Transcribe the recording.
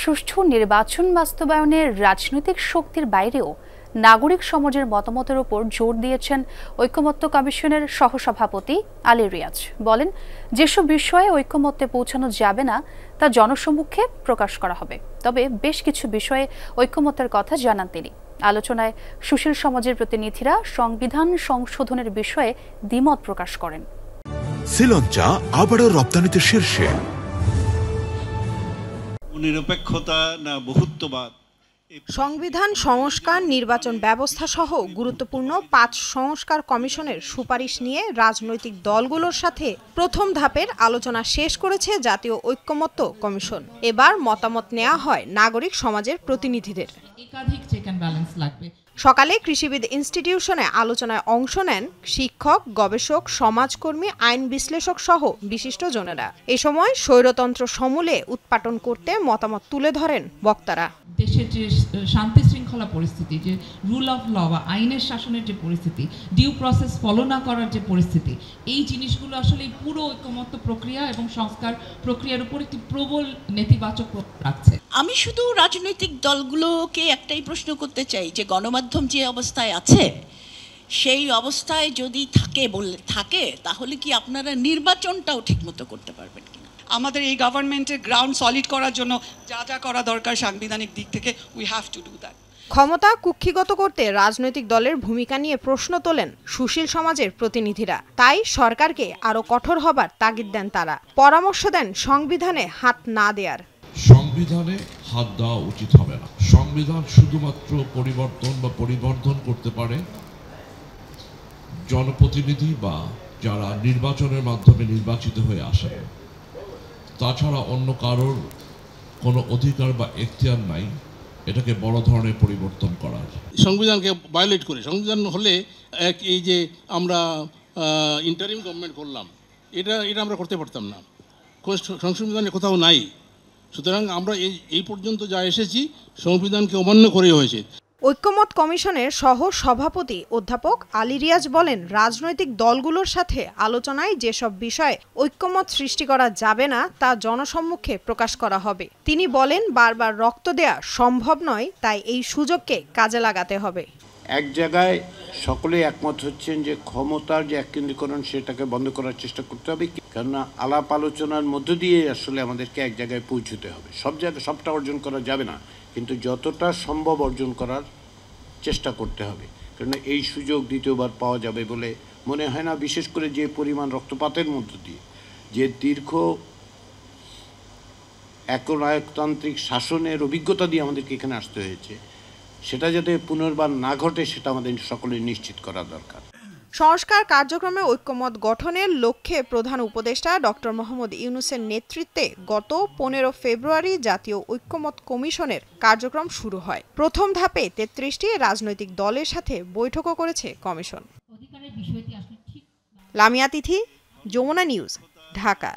সুষ্ঠু নির্বাচন বাস্তবায়নের রাজনৈতিক শক্তির বাইরেও নাগরিক সমাজের মতামতের উপর জোর দিয়েছেন ঐকমত্য কমিশনের সহসভাপতি আলী রিয়াজ। বলেন, যেসব বিষয়ে ঐকমত্যে পৌঁছানো যাবে না তা জনসম্মুখে প্রকাশ করা হবে, তবে বেশ কিছু বিষয়ে ঐকমত্যের কথা জানান তিনি। আলোচনায় সুশীল সমাজের প্রতিনিধিরা সংবিধান সংশোধনের বিষয়ে দ্বিমত প্রকাশ করেন। শ্রীলঙ্কা আবারও রপ্তানিতে শীর্ষে। নিরপেক্ষতা না বহুত্ববাদ, সংবিধান সংস্কার, নির্বাচন ব্যবস্থা সহ গুরুত্বপূর্ণ 5 সংস্কার কমিশনের সুপারিশ নিয়ে রাজনৈতিক দলগুলোর সাথে প্রথম ধাপের আলোচনা শেষ করেছে জাতীয় ঐকমত্য কমিশন। এবার মতামত নেওয়া হয় নাগরিক সমাজের প্রতিনিধিদের। একাধিক চেক অ্যান্ড ব্যালেন্স লাগবে। সকালে কৃষিবিদ ইনস্টিটিউশনে আলোচনায় অংশ নেন শিক্ষক, গবেষক, সমাজকর্মী, আইন বিশ্লেষক সহ বিশিষ্টজনেরা। এ সময় স্বৈরতন্ত্র সমূলে উৎপাটন করতে মতামত তুলে ধরেন বক্তারা। দেশের যে শান্তি শৃঙ্খলা পরিস্থিতি, যে রুল অফ ল বা আইনের শাসনের যে পরিস্থিতি, ডিউ প্রসেস ফলো না করার যে পরিস্থিতি, এই জিনিসগুলো আসলে পুরো ঐকমত্য প্রক্রিয়া এবং সংস্কার প্রক্রিয়ার উপর একটি প্রবল নেতিবাচক প্রভাব রাখছে। আমি শুধু রাজনৈতিক দলগুলোকে একটাই প্রশ্ন করতে চাই যে গণমাধ্যম যে অবস্থায় আছে সেই অবস্থায় যদি থাকে তাহলে কি আপনারা নির্বাচনটাও ঠিকমতো করতে পারবেন কিনা? আমাদের এই গভর্নমেন্টের গ্রাউন্ড সলিড করার জন্য যা যা করা দরকার সাংবিধানিক দিক থেকে we have to do that. ক্ষমতা কুক্ষিগত করতে রাজনৈতিক দলের ভূমিকা নিয়ে প্রশ্ন তোলেন সুশীল সমাজের প্রতিনিধিরা। তাই সরকারকে আরও কঠোর হবার তাগিদ দেন তারা। পরামর্শ দেন সংবিধানে হাত না দেওয়ার। সংবিধানে হাত দেওয়া উচিত হবে না। সংবিধান শুধুমাত্র পরিবর্তন করতে পারে জনপ্রতিনিধি বা যারা নির্বাচনের মাধ্যমে নির্বাচিত হয়ে আসে। তাছাড়া অন্য কারোর কোনো অধিকার বা এখতিয়ার নাই এটাকে বড় ধরনের পরিবর্তন করার। সংবিধানকে ভায়োলেট করে, সংবিধান হলে এই যে আমরা ইন্টারিম গভর্নমেন্ট করলাম, এটা আমরা করতে পারতাম না, সংবিধানে কোথাও নাই। সুতরাং আমরা এই পর্যন্ত যা এসেছি সংবিধানকে অমান্য করে হয়েছে। ঐকমত্য কমিশনের সহ সভাপতি অধ্যাপক আলী রিয়াজ বলেন, রাজনৈতিক দলগুলোর সাথে আলোচনায় যেসব বিষয়ে ঐকমত সৃষ্টি করা যাবে না তা জনসম্মুখে প্রকাশ করা হবে। তিনি বলেন, বারবার রক্ত দেয়া সম্ভব নয়, তাই এই সুযোগকে কাজে লাগাতে হবে। এক জায়গায় সকলে একমত হচ্ছেন যে ক্ষমতার যে এককেন্দ্রীকরণ সেটাকে বন্ধ করার চেষ্টা করতে হবে, কেননা আলাপ আলোচনার মধ্য দিয়ে আসলে আমাদেরকে এক জায়গায় পৌঁছতে হবে। সব জায়গায় সবটা অর্জন করা যাবে না, কিন্তু যতটা সম্ভব অর্জন করার চেষ্টা করতে হবে, কেননা এই সুযোগ দ্বিতীয়বার পাওয়া যাবে বলে মনে হয় না। বিশেষ করে যে পরিমাণ রক্তপাতের মধ্য দিয়ে, যে দীর্ঘ একনায়কতান্ত্রিক শাসনের অভিজ্ঞতা দিয়ে আমাদেরকে এখানে আসতে হয়েছে, সেটা যাতে পুনর্বার না ঘটে সেটা আমাদের সকলের নিশ্চিত করা দরকার। সংস্কার কার্যক্রমে ঐকমত্য গঠনের লক্ষ্যে প্রধান উপদেষ্টা ডক্টর মোহাম্মদ ইউনূসের নেতৃত্বে গত 15 ফেব্রুয়ারি জাতীয় ঐকমত্য কমিশনের কার্যক্রম শুরু হয়। প্রথম ধাপে 33টি রাজনৈতিক দলের সাথে বৈঠকও করেছে কমিশন। লামিয়া তিথি, যমুনা নিউজ, ঢাকা।